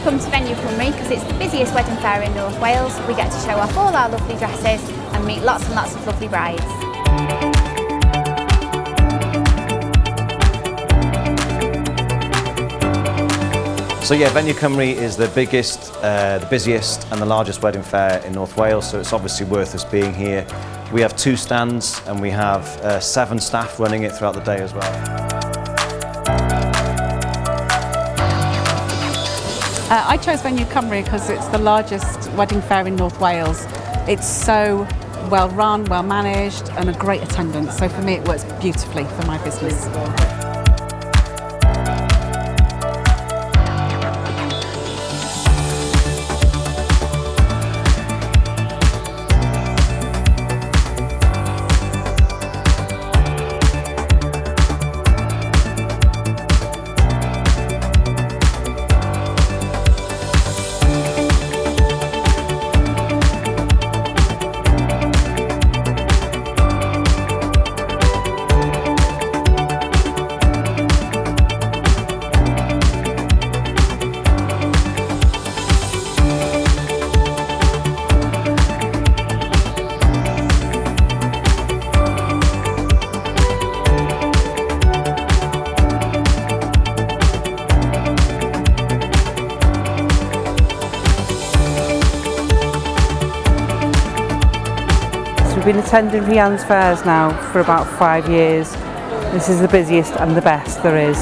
come to Venue Cymru because it's the busiest wedding fair in North Wales. We get to show off all our lovely dresses and meet lots and lots of lovely brides. So yeah, Venue Cymru is the biggest, the busiest and the largest wedding fair in North Wales, so it's obviously worth us being here. We have 2 stands and we have 7 staff running it throughout the day as well. I chose Venue Cymru because it's the largest wedding fair in North Wales. It's so well run, well managed and a great attendance, so for me it works beautifully for my business. We've been attending Rhiann's fairs now for about 5 years. This is the busiest and the best there is.